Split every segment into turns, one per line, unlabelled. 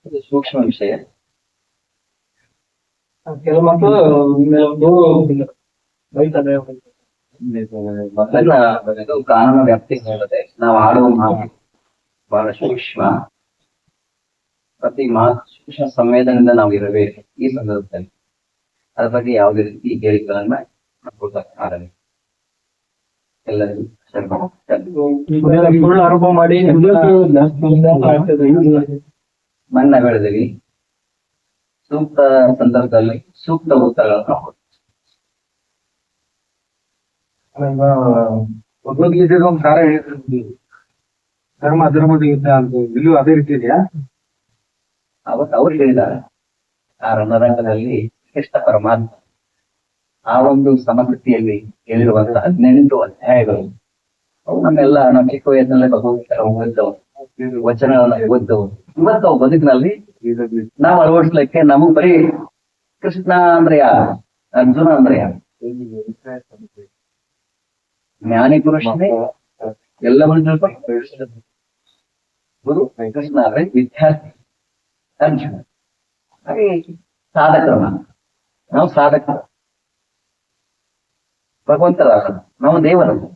ಇದು ಸೂಕ್ಷ್ಮ ವಿಷಯ.
ಕೆಲವು ಮಕ್ಕಳು ಬೈತಾರೆ.
ಮೊದಲ ಇದು ಕಾನೂನು ವ್ಯಾಪ್ತಿ ಹೇಳುತ್ತೆ. ನಾವು ಆಡುವ ಮಾತು ಬಹಳ ಸೂಕ್ಷ್ಮ. ಪ್ರತಿ ಮಾತು ಸೂಕ್ಷ್ಮ ಸಂವೇದನೆಯಿಂದ ನಾವು ಇರಬೇಕು ಈ ಸಂದರ್ಭದಲ್ಲಿ. ಅದ್ರ ಬಗ್ಗೆ ಯಾವುದೇ ರೀತಿ ಹೇಳಿಕೆಗಳನ್ನ ಕೊಡ್ತಾರೆ ಎಲ್ಲರಿಗೂ
ಸುಳ್ಳು ಆರೋಪ ಮಾಡಿ
ಮನ್ನ ಬೆಳೆದಿವಿ. ಸೂಕ್ತ ಸಂದರ್ಭದಲ್ಲಿ ಸೂಕ್ತ ಉತ್ತರಗಳನ್ನು
ಭಗವದ್ಗೀತೆಗೆ ಒಂದು ಸಾರ ಹೇಳಿದ್ರು, ಧರ್ಮ ಅಧರ್ಮದ ಯುದ್ಧ ಅಂತ. ಇಲ್ಲೂ ಅದೇ ರೀತಿ ಇದೆಯಾ?
ಅವತ್ತು ಅವ್ರು ಹೇಳಿದ್ದಾರೆ ಆ ರಣರಂಗದಲ್ಲಿ ಶ್ರೇಷ್ಠ ಪರಮಾತ್ಮ ಆ ಒಂದು ಸಮಕೃತಿಯಲ್ಲಿ ಹೇಳಿರುವಂತಹ 18 ಅಧ್ಯಾಯಗಳು ಅವು ನಮ್ಮೆಲ್ಲ ನಾವು ಚಿಕ್ಕ ವಯಸ್ಸಿನಲ್ಲೇ ಭಗವದ್ಗೀತೆ ಓದಿದ್ದವು, ವಚನಗಳನ್ನ ಓದಿದ್ದವು. ಇವತ್ತು ಅವು ಬದುಕಿನಲ್ಲಿ ನಾವು ಅಳವಡಿಸ್ಲಿಕ್ಕೆ ನಮಗ್ ಬರೀ ಕೃಷ್ಣ ಅಂದ್ರೆ ಯಾರು, ಅರ್ಜುನ ಅಂದ್ರೆ ಯಾರು, ಜ್ಞಾನಿ ಪುರುಷನೇ ಎಲ್ಲವನ್ನು ತಿಳ್ಕೊಂಡು ಗುರು ಕೃಷ್ಣ ಅಂದ್ರೆ ವಿದ್ಯಾರ್ಥಿ ಅರ್ಜುನ. ಹಾಗೆ ಸಾಧಕರು ನಾವು ಸಾಧಕರು, ಭಗವಂತರ ನಾವು ದೇವರನ್ನು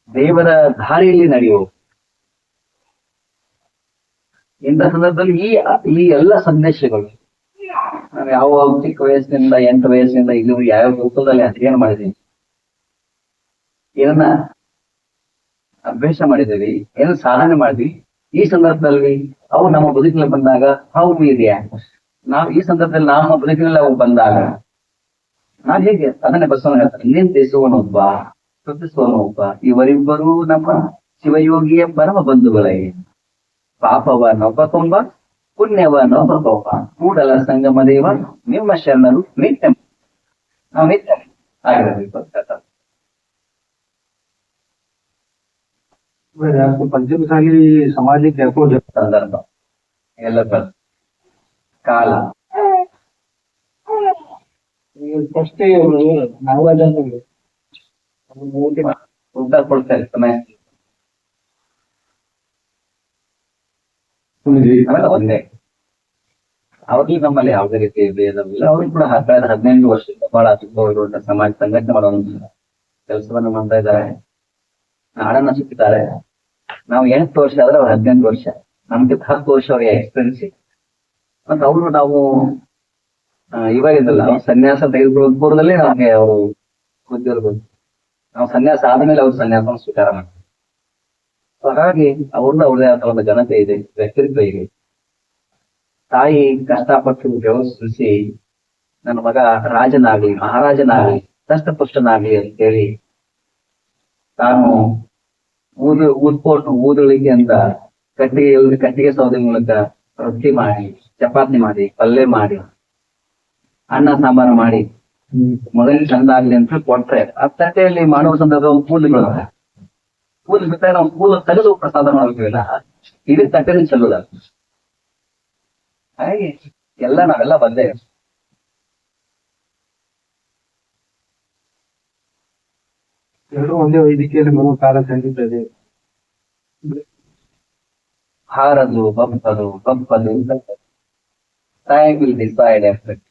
ದೇವರ ದಾರಿಯಲ್ಲಿ ನಡೆಯುವ ಇಂಥ ಸಂದರ್ಭದಲ್ಲಿ ಈ ಎಲ್ಲ ಸಂದೇಶಗಳು ನಾನು ಯಾವ ಚಿಕ್ಕ ವಯಸ್ಸಿನಿಂದ 8 ವಯಸ್ಸಿನಿಂದ ಇಲ್ಲಿ ಯಾವ ರೂಪದಲ್ಲಿ ಅಧ್ಯಯನ ಮಾಡಿದ್ದೀನಿ, ಏನನ್ನ ಅಭ್ಯಾಸ ಮಾಡಿದ್ದೀವಿ, ಏನು ಸಾಧನೆ ಮಾಡಿದ್ವಿ. ಈ ಸಂದರ್ಭದಲ್ಲಿ ಅವು ನಮ್ಮ ಬದುಕಿನಲ್ಲಿ ಬಂದಾಗ ಅವು ಇದೆಯಾ, ನಾವು ಈ ಸಂದರ್ಭದಲ್ಲಿ ನಮ್ಮ ಬದುಕಿನಲ್ಲಿ ಅವು ಬಂದಾಗ ನಾವು ಹೇಗೆ ಅದನ್ನೇ ಬಸವನ ಹೇಳ್ತಾರೆ, ನಿಂದಿಸುವನೊಬ್ಬ ಕೃತಿಸುವನೊಬ್ಬ ಇವರಿಬ್ಬರೂ ನಮ್ಮ ಶಿವಯೋಗಿಯ ಪರಮ ಬಂಧುಗಳೇ. ಪಾಪವನ್ನೊಬ್ಬಕೊಂಬ ಪುಣ್ಯವನ್ನೊಬ್ಬಕೊಂಬ ಕೂಡಲ ಸಂಗಮ ದೇವ ನಿಮ್ಮ ಶರಣರು ನಿತ್ಯ. ನಾವು ನಿತ್ಯ ಆಗಿರಬೇಕು
ಪಂಚಮಸಾಲಿ ಸಮಾಜಕ್ಕೆ ಯಾಕೋ
ಸಂದರ್ಭ ಎಲ್ಲ ಕಾಲ
ಫಸ್ಟ್ ನಾವು
ಉತ್ತರ ಕೊಡ್ತಾರೆ ಸಮಯ ಒಂದೇ. ಅವ್ರಿಗೆ ನಮ್ಮಲ್ಲಿ ಯಾವುದೇ ರೀತಿ ಭೇದವಿಲ್ಲ. ಅವ್ರಿಗೆ ಕೂಡ ಕಳೆದ 18 ವರ್ಷದಿಂದ ಬಹಳ ಅದ್ಭುತವಾಗಿರುವಂತಹ ಸಮಾಜ ಸಂಘಟನೆ ಮಾಡುವಂತ ಕೆಲಸವನ್ನು ಮಾಡ್ತಾ ಇದ್ದಾರೆ, ನಾಡನ್ನ ಸುತ್ತಿದ್ದಾರೆ. ನಾವು 8 ವರ್ಷ ಆದ್ರೆ ಅವ್ರು 18 ವರ್ಷ, ನಮ್ಗೆ 10 ವರ್ಷ ಅವರಿಗೆ ಎಕ್ಸ್ಪೀರಿಯನ್ಸ್ ಇದೆ. ಮತ್ತೆ ಅವರು ನಾವು ಇವಾಗಿದ್ದಲ್ಲ, ನಾವು ಸನ್ಯಾಸ ತೆಗೆದುಕೊಳ್ಳೋ ಪೂರ್ವದಲ್ಲಿ ನಮ್ಗೆ ಅವರು ಉದ್ಯೋಗ, ನಾವು ಸನ್ಯಾಸ ಆದ್ಮೇಲೆ ಅವ್ರು ಸನ್ಯಾಸವನ್ನು ಸ್ವೀಕಾರ ಮಾಡ್ತಾರೆ. ಹಾಗಾಗಿ ಅವ್ರದೇ ಆದ ಒಂದು ಘನತೆ ಇದೆ, ವ್ಯಕ್ತಿತ್ವ ಇದೆ. ತಾಯಿ ಕಷ್ಟಪಟ್ಟು ವ್ಯವಸ್ಥಿಸಿ ನನ್ನ ಮಗ ರಾಜನಾಗ್ಲಿ ಮಹಾರಾಜನಾಗ್ಲಿ ದಷ್ಟಪುಷ್ಟನಾಗ್ಲಿ ಅಂತ ಹೇಳಿ ತಾನು ಊದಳಿಕೆ ಅಂತ ಕಟ್ಟಿಗೆ ಸೌದೆ ಮೂಲಕ ರೊಟ್ಟಿ ಮಾಡಿ, ಚಪಾತಿ ಮಾಡಿ, ಪಲ್ಯ ಮಾಡಿ, ಅನ್ನ ಸಾಂಬಾರು ಮಾಡಿ ಮಗನಿಗೆ ಚಂದ ಆಗ್ಲಿ ಅಂತ ಕೊಡ್ತಾರೆ. ಆ ತಟ್ಟೆಯಲ್ಲಿ ಮಾಡುವ ಸಂದರ್ಭ ಕೂದಲು ಬಿಟ್ಟಾಗ ನಾವು ಕೂದಲು ತೆಗೆದು ಪ್ರಸಾದ ಮಾಡ್ತೀವಿಲ್ಲ, ಇಡೀ ತಟ್ಟೆನ ಚೆಲ್ಲುದ. ಹಾಗೆ ಎಲ್ಲ ನಾವೆಲ್ಲ ಬಂದೇ.
ಎಲ್ಲರೂ ಒಂದೇ ವೈದ್ಯಕೀಯದಲ್ಲಿ ಬರುವ ಕಾಲ ಕಂಡಿದ್ದೇವೆ.
ಹಾರದು ಬಪ್ಪದು ಟೈಮ್ ವಿಲ್ ಡಿಸೈಡ್ ಎಫೆಕ್ಟ್.